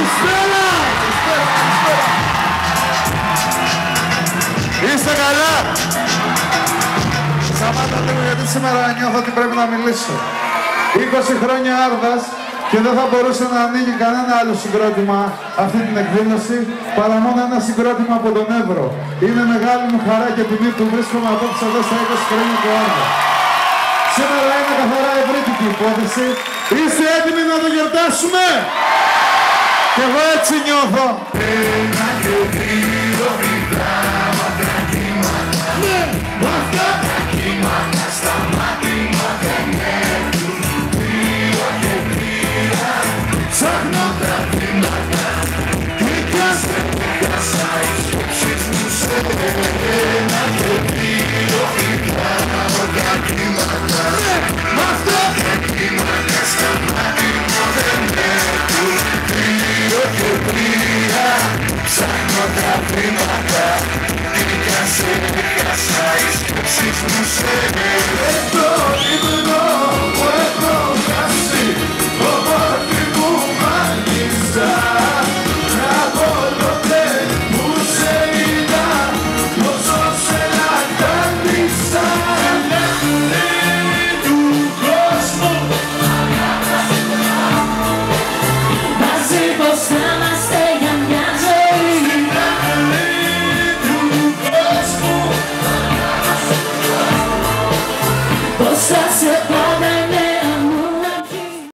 Καλησπέρα! Είστε καλά! Σταμάτα λίγο γιατί σήμερα νιώθω ότι πρέπει να μιλήσω. 20 χρόνια Άρδας και δεν θα μπορούσε να ανοίγει κανένα άλλο συγκρότημα αυτή την εκδήλωση παρά μόνο ένα συγκρότημα από τον Εύρο. Είναι μεγάλη μου χαρά και τιμή που βρίσκομαι απόψε εδώ στα 20 χρόνια του Άρδα. Σήμερα είναι καθαρά ευρύτικη υπόθεση. Είστε έτοιμοι να το γιορτάσουμε? Κι εγώ έτσι νιώθω. Ένα και δύο πηγάματα κύματα. Ναι, αυτά τα κύματα στα μάτια δεν έρθουν. Δύο και τρία ψάχνω τα βήματα. Κλικάστε, κλικάσα οι σκέψεις μου σε ένα και δύο πηγάματα κύματα. Ναι, αυτά τα κύματα στα μάτια δεν έρθουν. Δύο και τρία ψάχνω τα βήματα. Κλικάσε, κλικάσα οι σκέψεις μου σε ένα.